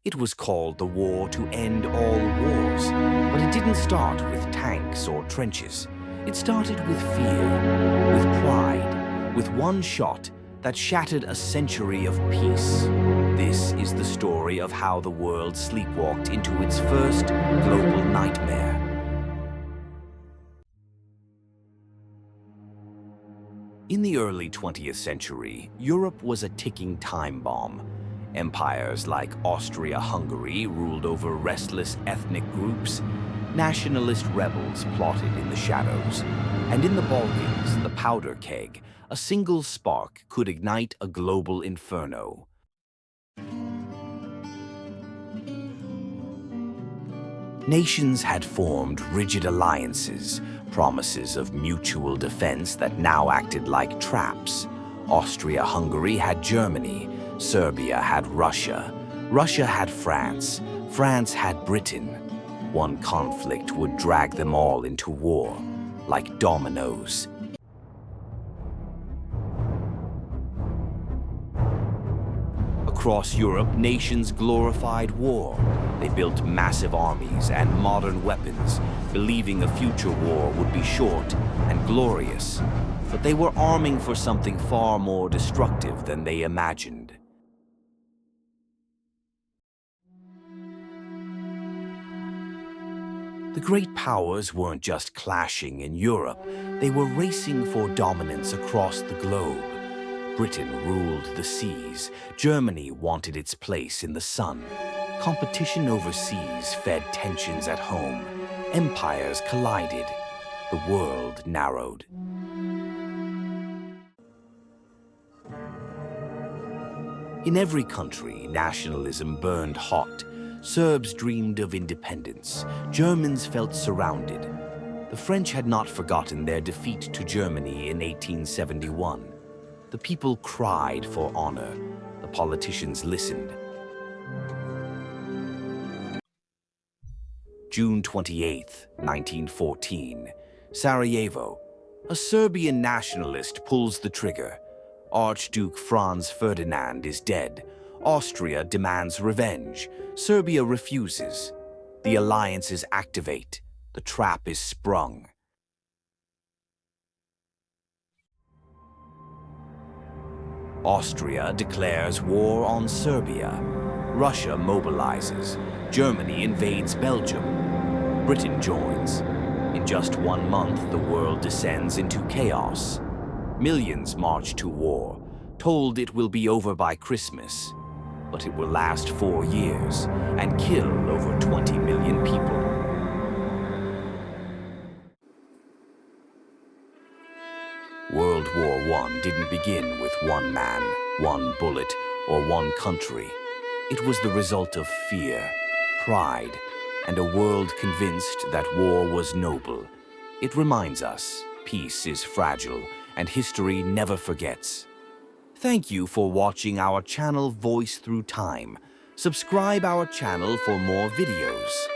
It was called the War to End All Wars, but it didn't start with tanks or trenches. It started with fear, with pride, with one shot that shattered a century of peace. This is the story of how the world sleepwalked into its first global nightmare. In the early 20th century, Europe was a ticking time bomb. Empires like Austria-Hungary ruled over restless ethnic groups. Nationalist rebels plotted in the shadows. And in the Balkans, the powder keg, a single spark could ignite a global inferno. Nations had formed rigid alliances, promises of mutual defense that now acted like traps. Austria-Hungary had Germany, Serbia had Russia, Russia had France, France had Britain. One conflict would drag them all into war, like dominoes. Across Europe, nations glorified war. They built massive armies and modern weapons, believing a future war would be short and glorious. But they were arming for something far more destructive than they imagined. The great powers weren't just clashing in Europe, they were racing for dominance across the globe. Britain ruled the seas, Germany wanted its place in the sun. Competition overseas fed tensions at home. Empires collided. The world narrowed. In every country, nationalism burned hot. Serbs dreamed of independence. Germans felt surrounded. The French had not forgotten their defeat to Germany in 1871. The people cried for honor. The politicians listened. June 28, 1914, Sarajevo. A Serbian nationalist pulls the trigger. Archduke Franz Ferdinand is dead. Austria demands revenge. Serbia refuses. The alliances activate. The trap is sprung. Austria declares war on Serbia. Russia mobilizes. Germany invades Belgium. Britain joins. In just 1 month, the world descends into chaos. Millions march to war, told it will be over by Christmas. But it will last 4 years and kill over 20 million people. World War I didn't begin with one man, one bullet, or one country. It was the result of fear, pride, and a world convinced that war was noble. It reminds us peace is fragile and history never forgets. Thank you for watching our channel Voice Through Time. Subscribe our channel for more videos.